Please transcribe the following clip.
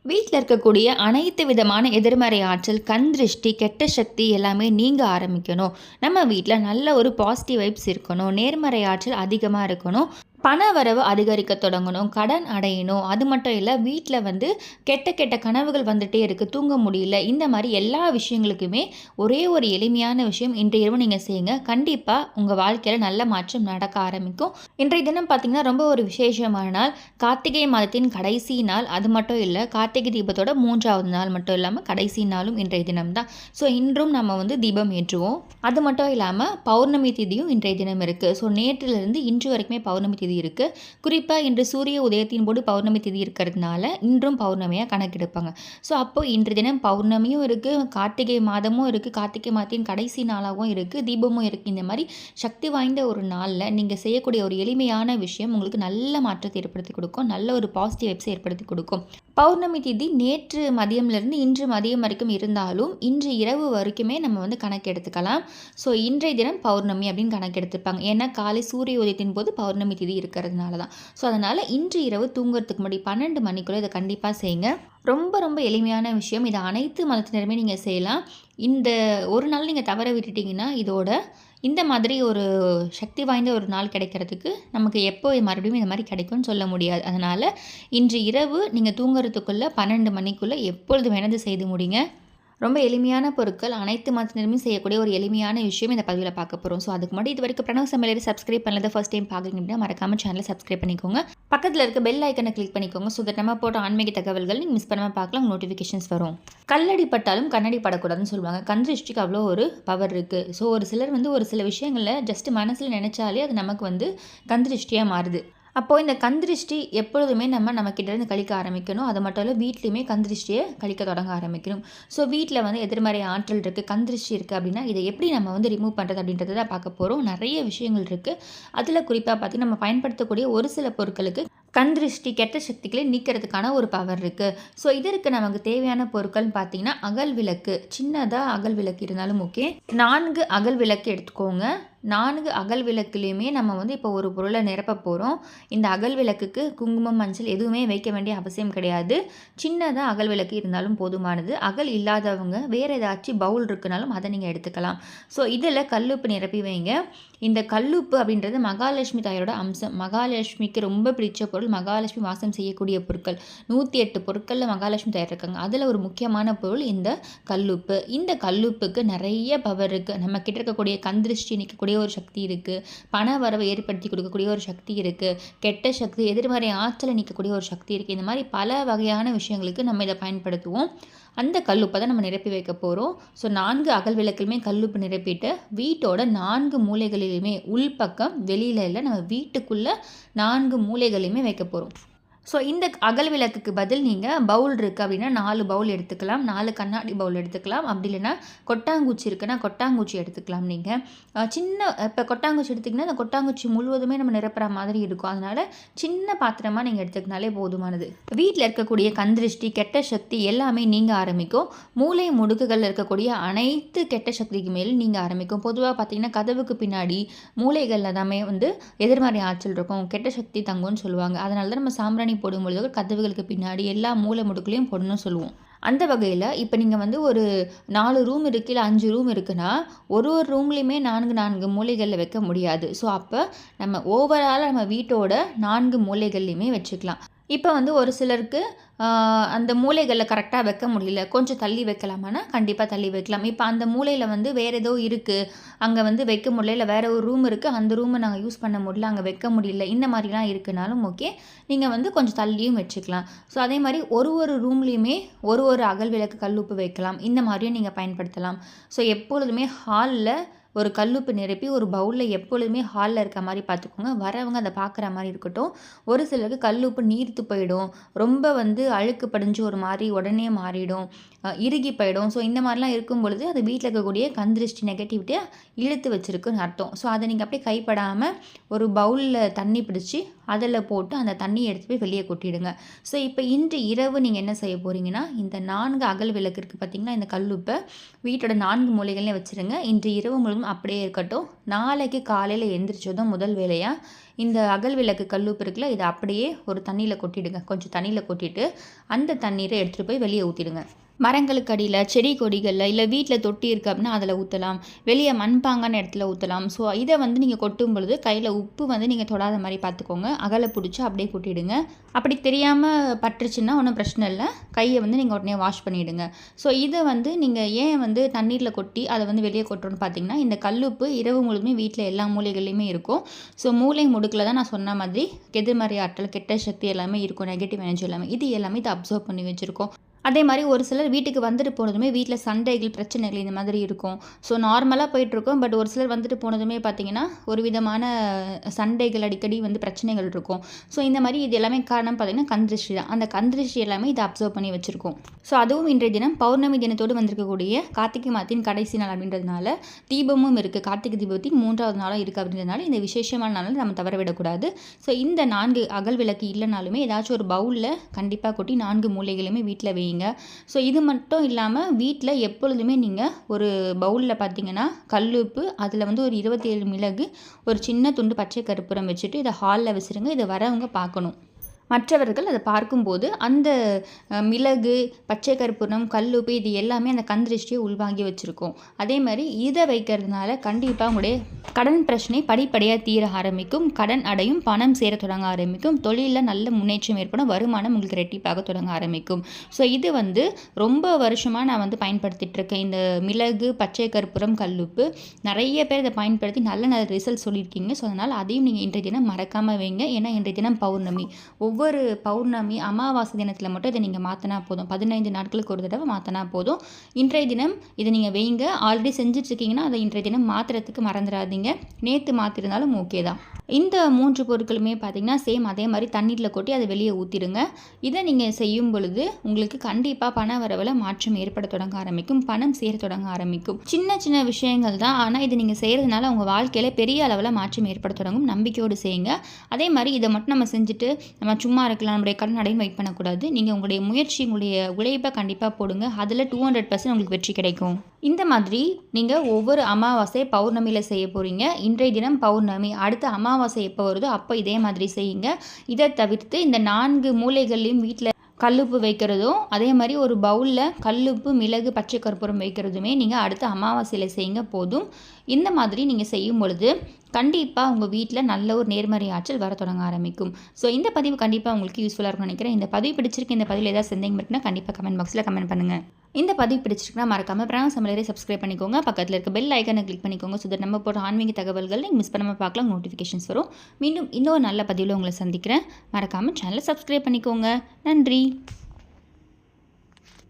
வீட்டில் இருக்கக்கூடிய அனைத்து விதமான எதிர்மறை ஆற்றல், கண் திருஷ்டி, கெட்ட சக்தி எல்லாமே நீங்க ஆரம்பிக்கணும். நம்ம வீட்டில் நல்ல ஒரு பாசிட்டிவ் வைப்ஸ் இருக்கணும். நேர்மறை ஆற்றல் அதிகமாக இருக்கணும். பண வரவு அதிகரிக்க தொடங்கணும். கடன் அடையணும். அது மட்டும் இல்லை, வீட்டில் வந்து கெட்ட கெட்ட கனவுகள் வந்துகிட்டே இருக்குது, தூங்க முடியல. இந்த மாதிரி எல்லா விஷயங்களுக்குமே ஒரே ஒரு எளிமையான விஷயம் இன்றைய இரவு நீங்கள் செய்யுங்க. கண்டிப்பாக உங்கள் வாழ்க்கையில் நல்ல மாற்றம் நடக்க ஆரம்பிக்கும். இன்றைய தினம் பார்த்திங்கன்னா ரொம்ப ஒரு விசேஷமான நாள். கார்த்திகை மாதத்தின் கடைசி நாள். அது மட்டும் இல்லை, கார்த்திகை தீபத்தோட 3வது நாள் மட்டும் இல்லாமல் கடைசி நாளும் இன்றைய தினம் தான். ஸோ இன்றும் நம்ம வந்து தீபம் ஏற்றுவோம். அது மட்டும் இல்லாமல் பௌர்ணமி திதியும் இன்றைய தினம் இருக்குது. ஸோ நேற்றிலிருந்து இன்று வரைக்குமே பௌர்ணமி திதி இருக்குது. குறிப்பாக இன்று சூரிய உதயத்தின் போது பௌர்ணமி திதி இருக்கிறதுனால இன்றும் பௌர்ணமியாக கணக்கெடுப்பாங்க. ஸோ அப்போது இன்று தினம் பௌர்ணமியும் இருக்குது, கார்த்திகை மாதமும் இருக்குது, கார்த்திகை மாதத்தின் கடைசி நாளாகவும் இருக்குது, தீபமும் இருக்குது. இந்த மாதிரி சக்தி வாய்ந்த ஒரு நாளில் நீங்கள் செய்யக்கூடிய ஒரு எளிமையான விஷயம் உங்களுக்கு நல்ல மாற்றத்தை ஏற்படுத்தி கொடுக்கும், நல்ல ஒரு பாசிட்டிவ் வைப்ஸை ஏற்படுத்தி கொடுக்கும். பௌர்ணமி திதி நேற்று மதியம்லேருந்து இன்று மதியம் வரைக்கும் இருந்தாலும் இன்று இரவு வரைக்குமே நம்ம வந்து கணக்கு எடுத்துக்கலாம். ஸோ இன்றைய தினம் பௌர்ணமி அப்படின்னு கணக்கு எடுத்துப்பாங்க. ஏன்னா காலை சூரிய உதயத்தின் போது பௌர்ணமி திதி இருக்கிறதுனால தான். ஸோ அதனால் இன்று இரவு தூங்குறதுக்கு முன்னாடி 12 மணிக்குள்ளே இதை கண்டிப்பாக செய்யுங்க. ரொம்ப ரொம்ப எளிமையான விஷயம். இதை அனைத்து மதத்தினருமே நீங்கள் செய்யலாம். இந்த ஒரு நாள் நீங்கள் தவற விட்டுட்டிங்கன்னா இந்த மாதிரி ஒரு சக்தி வாய்ந்த ஒரு நாள் கிடைக்கிறதுக்கு நமக்கு எப்போ மறுபடியும் இந்த மாதிரி கிடைக்கும்னு சொல்ல முடியாது. அதனால் இன்று இரவு நீங்கள் தூங்குறதுக்குள்ளே 12 மணிக்குள்ளே எப்பொழுது வேணது செய்து முடிங்க. ரொம்ப எளிமையான பொருட்கள், அனைத்து மதத்தினருமே செய்யக்கூடிய ஒரு எளிமையான விஷயம் இந்த பதிவில் பார்க்க போகிறோம். ஸோ அதுக்கு முன்னாடி இது வரைக்கும் பிரணவ் சமையலை சப்ஸ்கிரைப் பண்ணல, ஃபர்ஸ்ட் டைம் பார்க்குறீங்க அப்படின்னா மறக்காம சேனலை சப்ஸ்கிரைப் பண்ணிக்கோங்க. பக்கத்தில் இருக்க பெல் ஐக்கனை கிளிக் பண்ணிக்கோங்க. ஸோ தட் நம்ம போட்ட ஆன்மீக தகவல்கள் நீங்கள் மிஸ் பண்ணாமல் பார்க்கலாம், நோட்டிஃபிகேஷன்ஸ் வரும். கல்லடி பட்டாலும் கண்ணடி படக்கூடாதுன்னு சொல்லுவாங்க. கண் திருஷ்டிக்கு அவ்வளோ ஒரு பவர் இருக்குது. ஸோ ஒரு சிலர் வந்து ஒரு சில விஷயங்களில் ஜஸ்ட் மனசில் நினச்சாலே அது நமக்கு வந்து கண் திருஷ்டியாக மாறுது. அப்போது இந்த கந்திருஷ்டி எப்பொழுதுமே நம்மக்கிட்டேருந்து கழிக்க ஆரம்பிக்கணும். அது மட்டும் இல்லை, வீட்லேயுமே கந்திருஷ்டியை கழிக்க தொடங்க ஆரம்பிக்கணும். ஸோ வீட்டில் வந்து எதிர்மறை ஆற்றல் இருக்குது, கந்திருஷ்டி இருக்குது அப்படின்னா இதை எப்படி நம்ம வந்து ரிமூவ் பண்ணுறது அப்படின்றத தான் பார்க்க போகிறோம். நிறைய விஷயங்கள் இருக்குது. அதில் குறிப்பாக பார்த்திங்கன்னா நம்ம பயன்படுத்தக்கூடிய ஒரு சில பொருட்களுக்கு கந்திருஷ்டி கெட்ட சக்திகளை நீக்கிறதுக்கான ஒரு பவர் இருக்குது. ஸோ இதற்கு நமக்கு தேவையான பொருட்கள்னு பார்த்தீங்கன்னா அகல் விளக்கு, சின்னதாக அகல் விளக்கு இருந்தாலும் ஓகே. 4 அகல் விளக்கு எடுத்துக்கோங்க. 4 அகல் விளக்குலேயுமே நம்ம வந்து இப்போ ஒரு பொருளை நிரப்ப போகிறோம். இந்த அகல் விளக்குக்கு குங்குமம், மஞ்சள் எதுவுமே வைக்க வேண்டிய அவசியம் கிடையாது. சின்னதாக அகல் விளக்கு இருந்தாலும் போதுமானது. அகல் இல்லாதவங்க வேறு ஏதாச்சும் பவுல் இருக்குனாலும் அதை நீங்கள் எடுத்துக்கலாம். ஸோ இதில் கல்லுப்பு நிரப்பி வைங்க. இந்த கல்லுப்பு அப்படின்றது மகாலட்சுமி தாயோட அம்சம். மகாலட்சுமிக்கு ரொம்ப பிடிச்ச பொருள், மகாலட்சுமி வாசம் செய்யக்கூடிய பொருட்கள். 108 பொருட்களில் மகாலட்சுமி தாயார் இருக்காங்க. அதில் ஒரு முக்கியமான பொருள் இந்த கல்லுப்பு. இந்த கல்லுப்புக்கு நிறைய பவர் இருக்குது. நம்ம கிட்ட இருக்கக்கூடிய கந்திருஷ்டி நீக்கக்கூடிய ஒரு சக்தி இருக்குது, பண வரவை ஏற்படுத்தி கொடுக்கக்கூடிய ஒரு சக்தி இருக்குது, கெட்ட சக்தி எதிர்மறை ஆற்றலை நீக்கக்கூடிய ஒரு சக்தி இருக்குது. இந்த மாதிரி பல வகையான விஷயங்களுக்கு நம்ம இதை பயன்படுத்துவோம். அந்த கல்லுப்பை தான் நம்ம நிரப்பி வைக்க போகிறோம். ஸோ 4 அகல் விளக்குலையுமே கல்லுப்பு நிரப்பிட்டு வீட்டோட 4 மூலைகளிலுமே, உள்பக்கம் வெளியில் இல்லை, நம்ம வீட்டுக்குள்ளே 4 மூலைகளையுமே வைக்க போகிறோம். ஸோ இந்த அகல் விளக்குக்கு பதில் நீங்கள் பவுல் இருக்குது அப்படின்னா 4 பவுல் எடுத்துக்கலாம், 4 கண்ணாடி பவுல் எடுத்துக்கலாம். அப்படி இல்லைன்னா கொட்டாங்குச்சி இருக்குன்னா கொட்டாங்குச்சி எடுத்துக்கலாம். நீங்கள் இப்போ கொட்டாங்குச்சி எடுத்திங்கன்னா அந்த கொட்டாங்குச்சி முழுவதுமே நம்ம நிரப்புற மாதிரி இருக்கும். அதனால் சின்ன பாத்திரமாக நீங்கள் எடுத்துக்கினாலே போதுமானது. வீட்டில் இருக்கக்கூடிய கந்திருஷ்டி கெட்ட சக்தி எல்லாமே நீங்கள் ஆரம்பிக்கும். மூளை முடுக்குகளில் இருக்கக்கூடிய அனைத்து கெட்ட சக்திக்கு மேலும் நீங்கள் ஆரம்பிக்கும். பொதுவாக பார்த்தீங்கன்னா கதவுக்கு பின்னாடி மூளைகளில் தாமே வந்து எதிர்மறை ஆற்றல் இருக்கும், கெட்ட சக்தி தங்கும்னு சொல்லுவாங்க. அதனால தான் நம்ம சாம்பிராணி போடும்பொழுது கதவுகளுக்கு பின்னாடி எல்லா மூலை முடுக்குலையும் போடணும்னு சொல்லுவோம். அந்த வகையில் இப்போ நீங்கள் வந்து ஒரு 4 ரூம் இருக்குது, இல்லை 5 ரூம் இருக்குன்னா ஒரு ரூம்லேயுமே 4 மூலைகளில் வைக்க முடியாது. ஸோ அப்போ நம்ம ஓவராலாக நம்ம வீட்டோட 4 மூலைகள்லையுமே வச்சுக்கலாம். இப்போ வந்து ஒரு சிலருக்கு அந்த மூலைகளில் கரெக்டாக வைக்க முடியல, கொஞ்சம் தள்ளி வைக்கலாமான்னா கண்டிப்பாக தள்ளி வைக்கலாம். இப்போ அந்த மூலையில் வந்து வேறு ஏதோ இருக்குது, அங்கே வந்து வைக்க முடியல, இல்லை வேறு ஒரு ரூம் இருக்குது, அந்த ரூமை நாங்கள் யூஸ் பண்ண முடியல, அங்கே வைக்க முடியல, இந்த மாதிரிலாம் இருக்குனாலும் ஓகே, நீங்கள் வந்து கொஞ்சம் தள்ளியும் வச்சுக்கலாம். ஸோ அதே மாதிரி ஒரு ரூம்லேயுமே ஒரு அகல் விளக்கு கல்லுப்பு வைக்கலாம். இந்த மாதிரியும் நீங்கள் பயன்படுத்தலாம். ஸோ எப்பொழுதுமே ஹாலில் ஒரு கல்லுப்பு நிரப்பி ஒரு பவுலில் எப்பொழுதுமே ஹாலில் இருக்க மாதிரி பார்த்துக்கோங்க. வரவங்க அதை பார்க்குற மாதிரி இருக்கட்டும். ஒரு சிலருக்கு கல்லுப்பு நீர்த்து போயிடும், ரொம்ப வந்து அழுக்கு படிஞ்சு ஒரு மாதிரி உடனே மாறிடும், இறுகி போயிடும். ஸோ இந்த மாதிரிலாம் இருக்கும் பொழுது அது வீட்டில் இருக்கக்கூடிய கந்திருஷ்டி நெகட்டிவிட்டியாக இழுத்து வச்சுருக்குன்னு அர்த்தம். ஸோ அதை நீங்கள் அப்படியே கைப்படாமல் ஒரு பவுலில் தண்ணி பிடிச்சி அதில் போட்டு அந்த தண்ணியை எடுத்து போய் வெளியே கொட்டிடுங்க. ஸோ இப்போ இன்று இரவு நீங்கள் என்ன செய்ய போகிறீங்கன்னா, இந்த 4 அகல் விளக்கு இருக்குது பார்த்தீங்களா, இந்த கல்லுப்பை வீட்டோட 4 மூலைகள்லையும் வச்சுருங்க. இன்று இரவு முழுவதும் அப்படியே இருக்கட்டும். நாளைக்கு காலையில் எந்திரிச்சதும் முதல் வேலையாக இந்த அகல் விளக்கு கல்லுப்பு இருக்குல்ல, இதை அப்படியே ஒரு தண்ணியில் கொட்டிடுங்க. கொஞ்சம் தண்ணியில் கொட்டிட்டு அந்த தண்ணீரை எடுத்துகிட்டு போய் வெளியே ஊற்றிடுங்க. மரங்களுக்கு அடியில், செடி கொடிகளில், இல்லை வீட்டில் தொட்டி இருக்குது அப்படின்னா அதில் ஊற்றலாம். வெளியே மண்பாங்கான இடத்துல ஊற்றலாம். ஸோ இதை நீங்கள் கொட்டும் பொழுது கையில் உப்பு நீங்கள் தொடாத மாதிரி பார்த்துக்கோங்க. அகலை பிடிச்சி அப்படியே கொட்டிடுங்க. அப்படி தெரியாமல் பட்டுருச்சுன்னா ஒன்றும் பிரச்சனை இல்லை. கையை நீங்கள் உடனே வாஷ் பண்ணிவிடுங்க. ஸோ இதை நீங்கள் ஏன் தண்ணீரில் கொட்டி அதை வெளியே கொட்டுறோன்னு பார்த்தீங்கன்னா, இந்த கல்லுப்பு இரவு முழுதுமே வீட்டில் எல்லா மூலைகள்லையுமே இருக்கும். ஸோ மூளை முடுக்கில் தான் நான் சொன்ன மாதிரி எதிர்மறை ஆற்றல், கெட்ட சக்தி எல்லாமே இருக்கும். நெகட்டிவ் எனர்ஜி எல்லாமே இதை அப்சர்வ் பண்ணி வச்சுருக்கோம். அதே மாதிரி ஒரு சிலர் வீட்டுக்கு வந்துட்டு போனதுமே வீட்டில் சண்டைகள், பிரச்சனைகள் இந்த மாதிரி இருக்கும். ஸோ நார்மலாக போயிட்டுருக்கோம். பட் ஒரு சிலர் வந்துட்டு போனதுமே பார்த்திங்கன்னா ஒரு விதமான சண்டைகள், அடிக்கடி பிரச்சனைகள் இருக்கும். ஸோ இந்த மாதிரி இது எல்லாமே காரணம் பார்த்திங்கன்னா கந்திருஷ்டி தான். அந்த கந்திருஷ்டி எல்லாமே இதை அப்சர்வ் பண்ணி வச்சுருக்கோம். ஸோ அதுவும் இன்றைய தினம் பௌர்ணமி தினத்தோடு வந்திருக்கக்கூடிய கார்த்திகை மாதத்தின் கடைசி நாள் அப்படின்றதுனால தீபமும் இருக்குது. கார்த்திகை தீபத்தின் 3வது நாளாக இருக்குது அப்படின்றதுனால இந்த விசேஷமான நாளில் நம்ம தவற விடக்கூடாது. ஸோ இந்த 4 அகல் விளக்கு இல்லைனாலுமே ஏதாச்சும் ஒரு பவுலில் கண்டிப்பாக கொட்டி 4 மூலைகளையுமே வீட்டில் வைங்க. ஸோ இது மட்டும் இல்லாமல் வீட்டில் எப்பொழுதுமே நீங்கள் ஒரு பவுலில் பார்த்தீங்கன்னா கல்லுப்பு, அதில் ஒரு 27 மிளகு, ஒரு சின்ன துண்டு பச்சை கற்பூரம் வச்சுட்டு இதை ஹாலில் வச்சுருங்க. இதை வரவங்க பார்க்கணும். மற்றவர்கள் அதை பார்க்கும்போது அந்த மிளகு, பச்சை கற்பூரம், கல்லுப்பு இது எல்லாமே அந்த கந்திருஷ்டியை உள்வாங்கி வச்சுருக்கோம். அதே மாதிரி இதை வைக்கிறதுனால கண்டிப்பாக உங்களுடைய கடன் பிரச்சனை படிப்படியாக தீர ஆரம்பிக்கும். கடன் அடையும், பணம் சேர தொடங்க ஆரம்பிக்கும், தொழிலில் நல்ல முன்னேற்றம் ஏற்படும், வருமானம் உங்களுக்கு ரெட்டிப்பாக தொடங்க ஆரம்பிக்கும். ஸோ இது ரொம்ப வருஷமாக நான் பயன்படுத்திகிட்டு இருக்கேன். இந்த மிளகு, பச்சை கற்பூரம், கல்லுப்பு நிறைய பேர் இதை பயன்படுத்தி நல்ல நல்ல ரிசல்ட் சொல்லியிருக்கீங்க. ஸோ அதனால் அதையும் நீங்கள் இன்றைய தினம் மறக்காமல் வைங்க. ஏன்னா இன்றைய தினம் பௌர்ணமி. ஒவ்வொரு பௌர்ணமி, அமாவாசை தினத்தில் மட்டும் இதை நீங்கள் மாற்றினா போதும். 15 நாட்களுக்கு ஒரு தடவை மாற்றினா போதும். இன்றைய தினம் இதை நீங்கள் வைங்க. ஆல்ரெடி செஞ்சிட்ருக்கீங்கன்னா அதை இன்றைய தினம் மாற்றுறதுக்கு மறந்துடாதீங்க. நேற்று மாற்றிருந்தாலும் ஓகே தான். இந்த 3 பொருட்களுமே பார்த்திங்கன்னா சேம் அதே மாதிரி தண்ணீரில் கொட்டி அதை வெளியே ஊற்றிடுங்க. இதை நீங்கள் செய்யும் பொழுது உங்களுக்கு கண்டிப்பாக பண வரவில் மாற்றம் ஏற்பட தொடங்க ஆரம்பிக்கும், பணம் சேர தொடங்க ஆரம்பிக்கும். சின்ன சின்ன விஷயங்கள் தான், ஆனால் இதை நீங்கள் செய்கிறதுனால உங்கள் வாழ்க்கையில் பெரிய அளவில் மாற்றம் ஏற்பட தொடங்கும். நம்பிக்கையோடு செய்யுங்க. அதே மாதிரி இதை மட்டும் நம்ம செஞ்சுட்டு நம்ம சும்மா இருக்கலாம், நம்மளுடைய கடன் அடையும் வெயிட் பண்ணக்கூடாது. நீங்கள் உங்களுடைய முயற்சி, உங்களுடைய உழைப்பை கண்டிப்பாக போடுங்க. அதில் 200% உங்களுக்கு வெற்றி கிடைக்கும். இந்த மாதிரி நீங்கள் ஒவ்வொரு அமாவாசை பௌர்ணமியில் செய்ய போகிறீங்க. இன்றைய தினம் பௌர்ணமி, அடுத்த அமாவாசை எப்போ வருதோ அப்போ இதே மாதிரி செய்யுங்க. இதை தவிர்த்து இந்த 4 மூலைகள்லையும் வீட்டில் கல்லுப்பு வைக்கிறதும், அதே மாதிரி ஒரு பவுலில் கல்லுப்பு, மிளகு, பச்சை கற்பூரம் வைக்கிறதுமே நீங்கள் அடுத்த அமாவாசையில் செய்யுங்க போதும். இந்த மாதிரி நீங்கள் செய்யும் பொழுது கண்டிப்பாக உங்கள் வீட்டில் நல்ல ஒரு நேர்மறை ஆற்றல் வர தொடங்க ஆரம்பிக்கும். ஸோ இந்த பதிவு கண்டிப்பாக உங்களுக்கு யூஸ்ஃபுல்லாக இருக்கும்னு நினைக்கிறேன். இந்த பதிவு பிடிச்சிருக்கு, இந்த பதிவில் ஏதாவது சந்தேகம் இருக்குன்னா கண்டிப்பாக கமெண்ட் பாக்ஸில் கமெண்ட் பண்ணுங்கள். இந்த பதிவு பிடிச்சிருக்குன்னா மறக்காமல் பிராணம் சமையலரை சப்ஸ்கிரைப் பண்ணிக்கோங்க. பக்கத்தில் இருக்க பெல் ஐக்கனை கிளிக் பண்ணிக்கோங்க. ஸோ தட் நம்ம போகிற ஆன்மீக தகவல்கள் நீங்கள் மிஸ் பண்ணாமல் பார்க்கலாம், நோட்டிஃபிகேஷன்ஸ் வரும். மீண்டும் இன்னொரு நல்ல பதிவில் உங்களை சந்திக்கிறேன். மறக்காமல் சேனலை சப்ஸ்கிரைப் பண்ணிக்கோங்க. நன்றி.